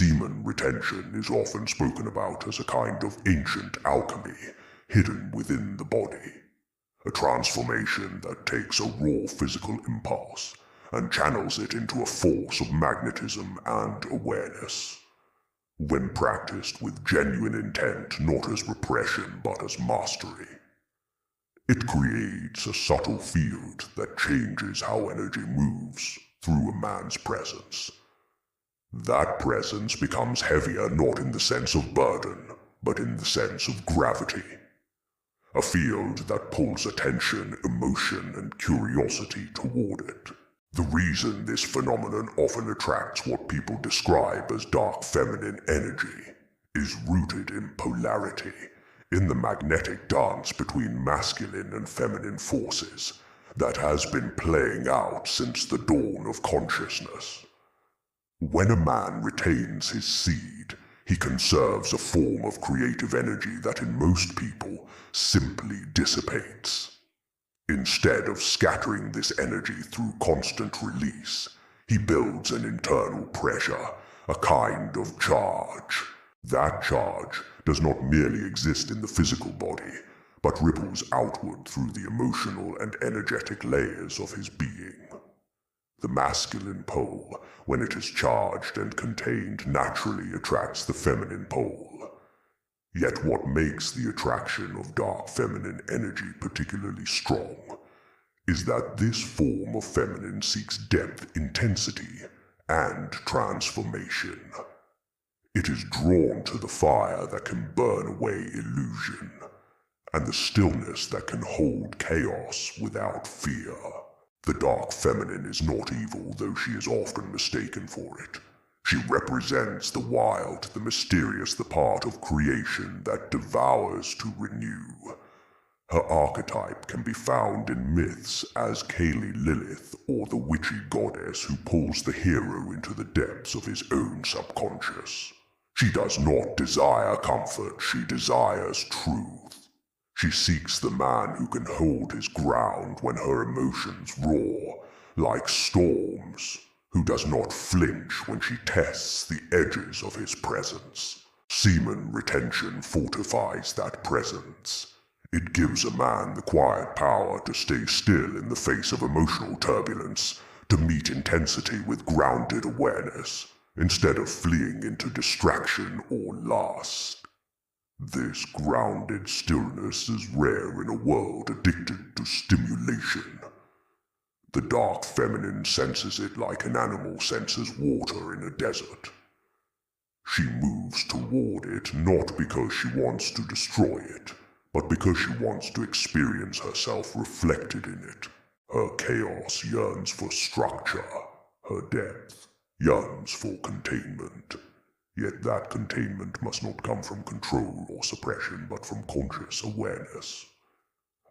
Semen retention is often spoken about as a kind of ancient alchemy hidden within the body, a transformation that takes a raw physical impulse and channels it into a force of magnetism and awareness. When practiced with genuine intent, not as repression but as mastery, it creates a subtle field that changes how energy moves through a man's presence. That presence becomes heavier not in the sense of burden, but in the sense of gravity. A field that pulls attention, emotion, and curiosity toward it. The reason this phenomenon often attracts what people describe as dark feminine energy is rooted in polarity, in the magnetic dance between masculine and feminine forces that has been playing out since the dawn of consciousness. When a man retains his seed, he conserves a form of creative energy that in most people simply dissipates. Instead of scattering this energy through constant release, he builds an internal pressure, a kind of charge. That charge does not merely exist in the physical body, but ripples outward through the emotional and energetic layers of his being. The masculine pole, when it is charged and contained, naturally attracts the feminine pole. Yet what makes the attraction of dark feminine energy particularly strong is that this form of feminine seeks depth, intensity, and transformation. It is drawn to the fire that can burn away illusion, and the stillness that can hold chaos without fear. The dark feminine is not evil, though she is often mistaken for it. She represents the wild, the mysterious, the part of creation that devours to renew. Her archetype can be found in myths as Kali Lilith, or the witchy goddess who pulls the hero into the depths of his own subconscious. She does not desire comfort, she desires truth. She seeks the man who can hold his ground when her emotions roar like storms, who does not flinch when she tests the edges of his presence. Semen retention fortifies that presence. It gives a man the quiet power to stay still in the face of emotional turbulence, to meet intensity with grounded awareness, instead of fleeing into distraction or lust. This grounded stillness is rare in a world addicted to stimulation. The dark feminine senses it like an animal senses water in a desert. She moves toward it not because she wants to destroy it, but because she wants to experience herself reflected in it. Her chaos yearns for structure, her depth yearns for containment. Yet that containment must not come from control or suppression, but from conscious awareness.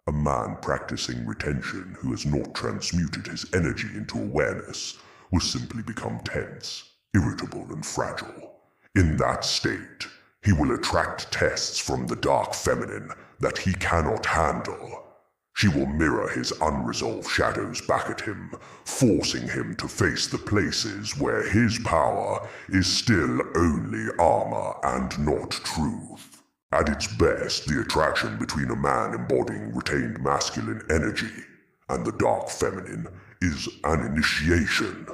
A man practicing retention who has not transmuted his energy into awareness will simply become tense, irritable, and fragile. In that state, he will attract tests from the dark feminine that he cannot handle. She will mirror his unresolved shadows back at him, forcing him to face the places where his power is still only armor and not truth. At its best, the attraction between a man embodying retained masculine energy and the dark feminine is an initiation.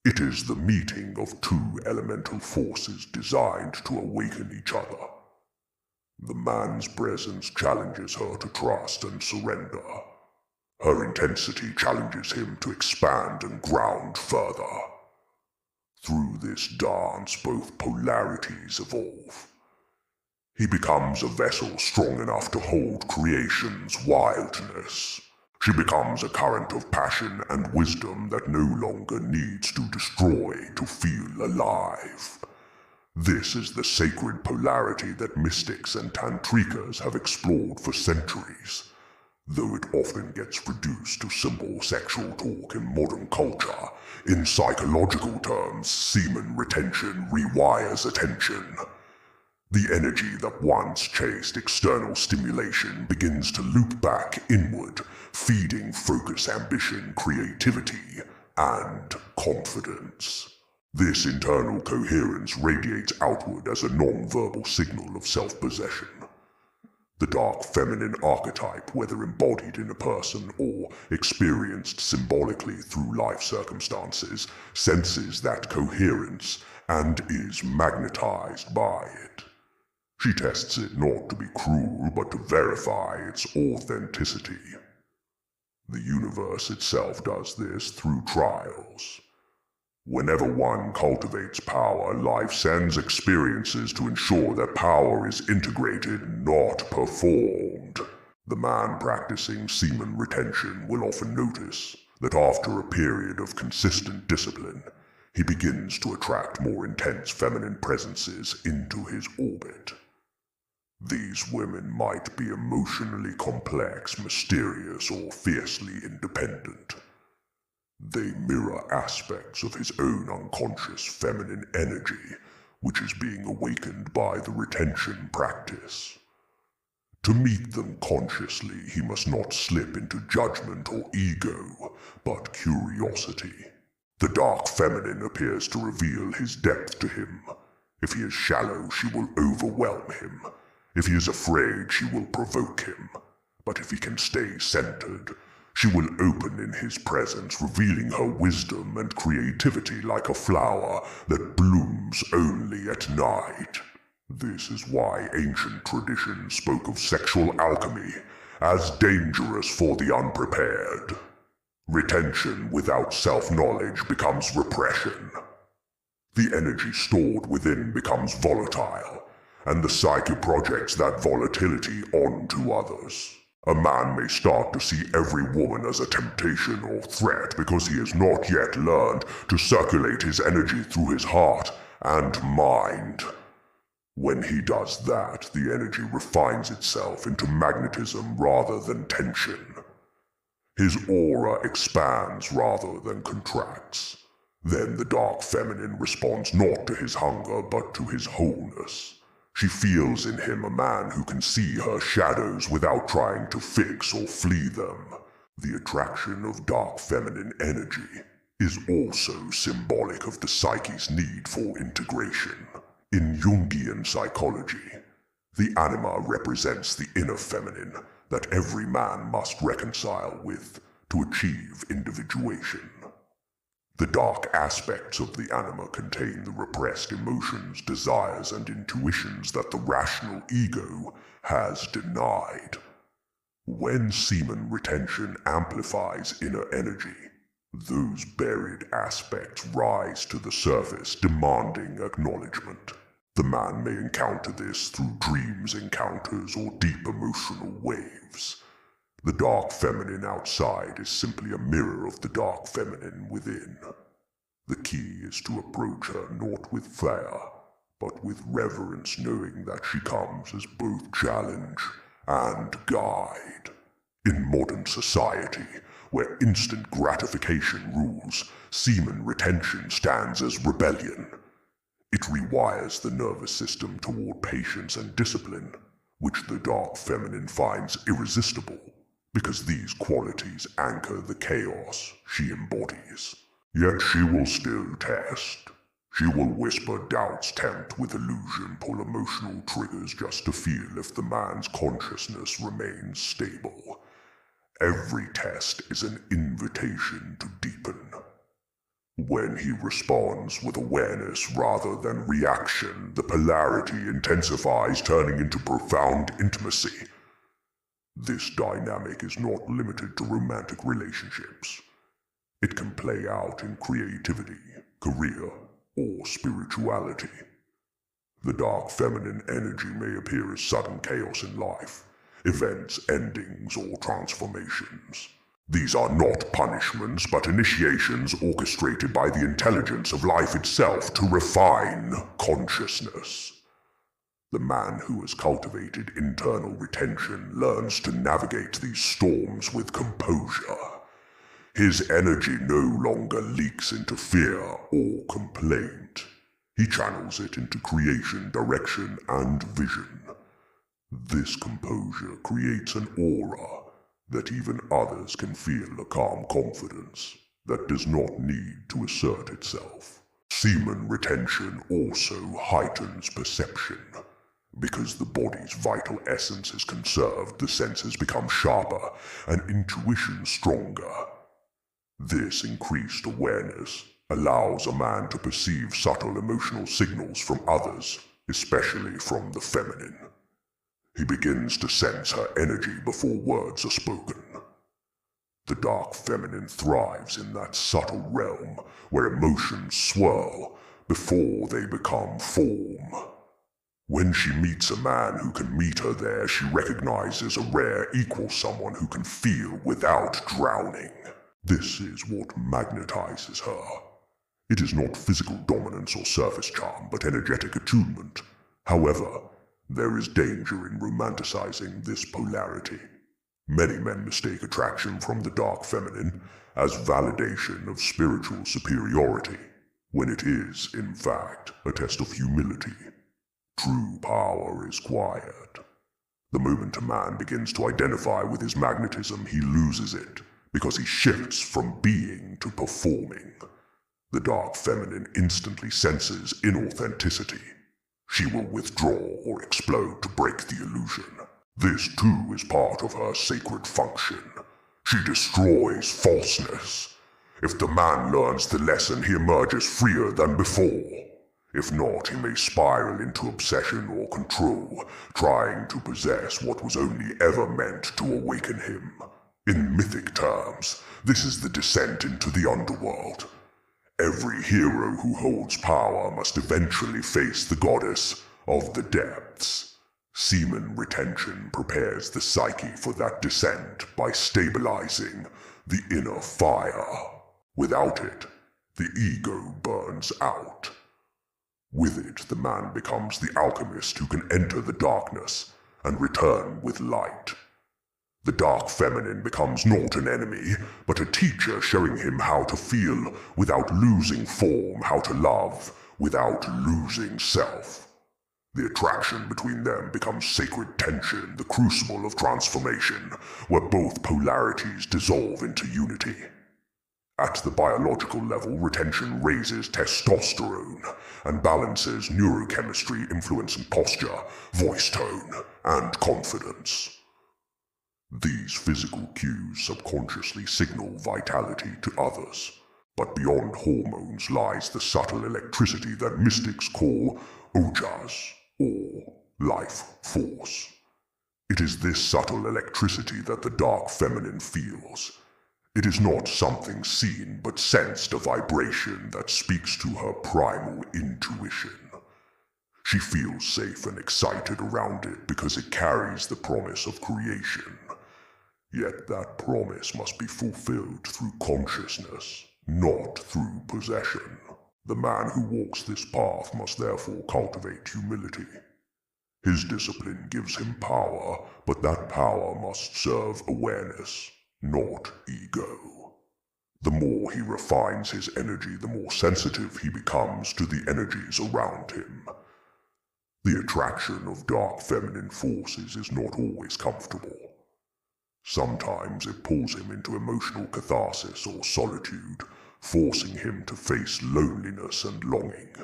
It is the meeting of two elemental forces designed to awaken each other. The man's presence challenges her to trust and surrender. Her intensity challenges him to expand and ground further. Through this dance, both polarities evolve. He becomes a vessel strong enough to hold creation's wildness. She becomes a current of passion and wisdom that no longer needs to destroy to feel alive. This is the sacred polarity that mystics and tantrikas have explored for centuries, though it often gets reduced to simple sexual talk in modern culture. In psychological terms, semen retention rewires attention. The energy that once chased external stimulation begins to loop back inward, feeding focus, ambition, creativity, and confidence. This internal coherence radiates outward as a non-verbal signal of self-possession. The dark feminine archetype, whether embodied in a person or experienced symbolically through life circumstances, senses that coherence and is magnetized by it. She tests it not to be cruel, but to verify its authenticity. The universe itself does this through trials. Whenever one cultivates power, life sends experiences to ensure that power is integrated, not performed. The man practicing semen retention will often notice that after a period of consistent discipline, he begins to attract more intense feminine presences into his orbit. These women might be emotionally complex, mysterious, or fiercely independent. They mirror aspects of his own unconscious feminine energy, which is being awakened by the retention practice. To meet them consciously, he must not slip into judgment or ego, but curiosity. The dark feminine appears to reveal his depth to him. If he is shallow, she will overwhelm him. If he is afraid, she will provoke him. But if he can stay centered, she will open in his presence, revealing her wisdom and creativity like a flower that blooms only at night. This is why ancient tradition spoke of sexual alchemy as dangerous for the unprepared. Retention without self-knowledge becomes repression. The energy stored within becomes volatile, and the psyche projects that volatility onto others. A man may start to see every woman as a temptation or threat because he has not yet learned to circulate his energy through his heart and mind. When he does that, the energy refines itself into magnetism rather than tension. His aura expands rather than contracts. Then the dark feminine responds not to his hunger but to his wholeness. She feels in him a man who can see her shadows without trying to fix or flee them. The attraction of dark feminine energy is also symbolic of the psyche's need for integration. In Jungian psychology, the anima represents the inner feminine that every man must reconcile with to achieve individuation. The dark aspects of the anima contain the repressed emotions, desires, and intuitions that the rational ego has denied. When semen retention amplifies inner energy, those buried aspects rise to the surface, demanding acknowledgement. The man may encounter this through dreams, encounters, or deep emotional waves. The dark feminine outside is simply a mirror of the dark feminine within. The key is to approach her not with fear, but with reverence, knowing that she comes as both challenge and guide. In modern society, where instant gratification rules, semen retention stands as rebellion. It rewires the nervous system toward patience and discipline, which the dark feminine finds irresistible, because these qualities anchor the chaos she embodies. Yet she will still test. She will whisper doubts, tempt with illusion, pull emotional triggers just to feel if the man's consciousness remains stable. Every test is an invitation to deepen. When he responds with awareness rather than reaction, the polarity intensifies, turning into profound intimacy. This dynamic is not limited to romantic relationships. It can play out in creativity, career, or spirituality. The dark feminine energy may appear as sudden chaos in life, events, endings, or transformations. These are not punishments, but initiations orchestrated by the intelligence of life itself to refine consciousness. The man who has cultivated internal retention learns to navigate these storms with composure. His energy no longer leaks into fear or complaint. He channels it into creation, direction, and vision. This composure creates an aura that even others can feel, a calm confidence that does not need to assert itself. Semen retention also heightens perception. Because the body's vital essence is conserved, the senses become sharper and intuition stronger. This increased awareness allows a man to perceive subtle emotional signals from others, especially from the feminine. He begins to sense her energy before words are spoken. The dark feminine thrives in that subtle realm where emotions swirl before they become form. When she meets a man who can meet her there, she recognizes a rare equal, someone who can feel without drowning. This is what magnetizes her. It is not physical dominance or surface charm, but energetic attunement. However, there is danger in romanticizing this polarity. Many men mistake attraction from the dark feminine as validation of spiritual superiority, when it is, in fact, a test of humility. True power is quiet. The moment a man begins to identify with his magnetism, he loses it, because he shifts from being to performing. The dark feminine instantly senses inauthenticity. She will withdraw or explode to break the illusion. This too is part of her sacred function. She destroys falseness. If the man learns the lesson, he emerges freer than before. If not, he may spiral into obsession or control, trying to possess what was only ever meant to awaken him. In mythic terms, this is the descent into the underworld. Every hero who holds power must eventually face the goddess of the depths. Semen retention prepares the psyche for that descent by stabilizing the inner fire. Without it, the ego burns out. With it, the man becomes the alchemist who can enter the darkness and return with light. The dark feminine becomes not an enemy, but a teacher showing him how to feel without losing form, how to love without losing self. The attraction between them becomes sacred tension, the crucible of transformation, where both polarities dissolve into unity. At the biological level, retention raises testosterone and balances neurochemistry, influencing posture, voice tone, and confidence. These physical cues subconsciously signal vitality to others, but beyond hormones lies the subtle electricity that mystics call ojas, or life force. It is this subtle electricity that the dark feminine feels. It is not something seen, but sensed, a vibration that speaks to her primal intuition. She feels safe and excited around it because it carries the promise of creation. Yet that promise must be fulfilled through consciousness, not through possession. The man who walks this path must therefore cultivate humility. His discipline gives him power, but that power must serve awareness, not ego. The more he refines his energy, the more sensitive he becomes to the energies around him. The attraction of dark feminine forces is not always comfortable. Sometimes it pulls him into emotional catharsis or solitude, forcing him to face loneliness and longing.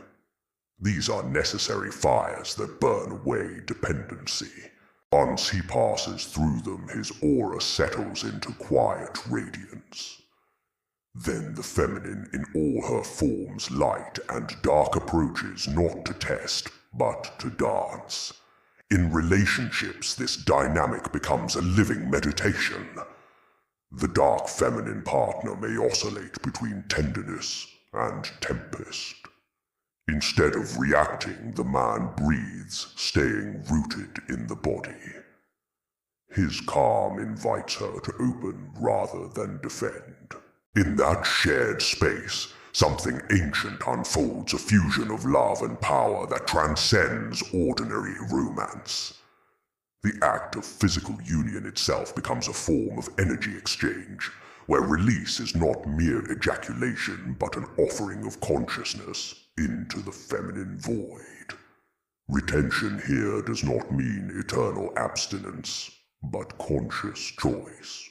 These are necessary fires that burn away dependency. Once he passes through them, his aura settles into quiet radiance. Then the feminine in all her forms, light and dark, approaches not to test, but to dance. In relationships, this dynamic becomes a living meditation. The dark feminine partner may oscillate between tenderness and tempest. Instead of reacting, the man breathes, staying rooted in the body. His calm invites her to open rather than defend. In that shared space, something ancient unfolds, a fusion of love and power that transcends ordinary romance. The act of physical union itself becomes a form of energy exchange, where release is not mere ejaculation, but an offering of consciousness into the feminine void. Retention here does not mean eternal abstinence, but conscious choice.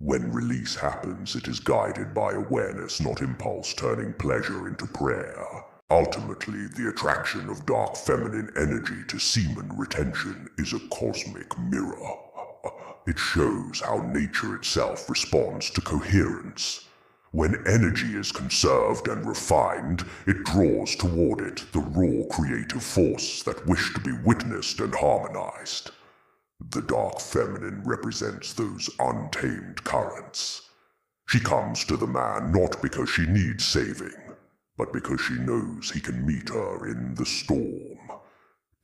When release happens, it is guided by awareness, not impulse, turning pleasure into prayer. Ultimately, the attraction of dark feminine energy to semen retention is a cosmic mirror. It shows how nature itself responds to coherence. When energy is conserved and refined, it draws toward it the raw creative force that wish to be witnessed and harmonized. The dark feminine represents those untamed currents. She comes to the man not because she needs saving, but because she knows he can meet her in the storm.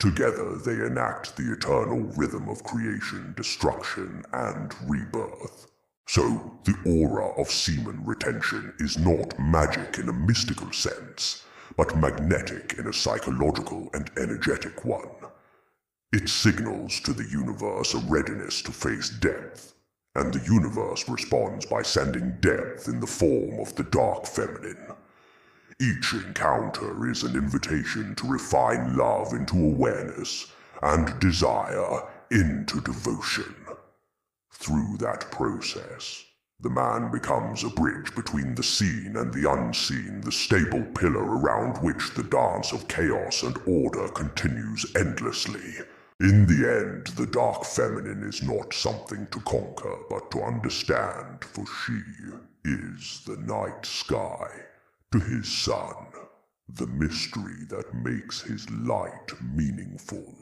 Together they enact the eternal rhythm of creation, destruction, and rebirth. So, the aura of semen retention is not magic in a mystical sense, but magnetic in a psychological and energetic one. It signals to the universe a readiness to face depth, and the universe responds by sending depth in the form of the dark feminine. Each encounter is an invitation to refine love into awareness, and desire into devotion. Through that process, the man becomes a bridge between the seen and the unseen, the stable pillar around which the dance of chaos and order continues endlessly. In the end, the dark feminine is not something to conquer, but to understand, for she is the night sky to his sun, the mystery that makes his light meaningful.